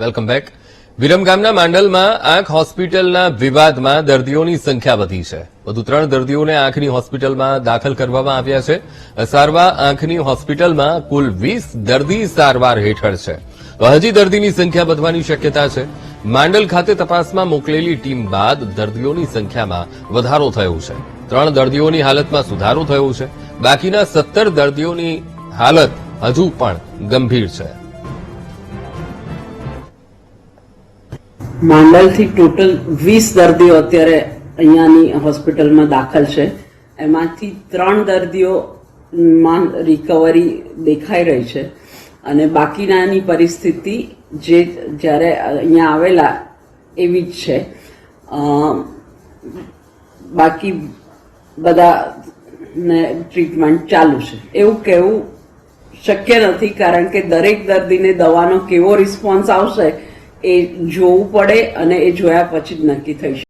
Welcome back. વિરમગામના માંડલમાં આંખ હોસ્પિટલના વિવાદમાં દર્દીઓની સંખ્યા વધી છે. વધુ 3 દર્દીઓને આંખની હોસ્પિટલમાં દાખલ કરવામાં આવ્યા છે. સારવાર આંખની હોસ્પિટલમાં કુલ 20 દર્દી સારવાર હેઠળ છે. તો હજી દર્દીની સંખ્યા વધવાની શક્યતા છે. માંડલ ખાતે તપાસમાં મોકલેલી ટીમ બાદ દર્દીઓની સંખ્યામાં વધારો થયો છે. 3 દર્દીઓની હાલતમાં સુધારો થયો છે. બાકીના 17 દર્દીઓની હાલત હજુ પણ ગંભીર છે. માંડલથી ટોટલ 20 દર્દીઓ અત્યારે અહીંયાની હોસ્પિટલમાં દાખલ છે. એમાંથી 3 દર્દીઓમાં રિકવરી દેખાઈ રહી છે અને બાકીનાની પરિસ્થિતિ જે જ્યારે અહીંયા આવેલા એવી જ છે. બાકી બધાને ટ્રીટમેન્ટ ચાલુ છે. એવું કહેવું શક્ય નથી, કારણ કે દરેક દર્દીને દવાનો કેવો રિસ્પોન્સ આવશે એ જોવું પડે અને એ જોયા પછી જ નક્કી થઈ શકે.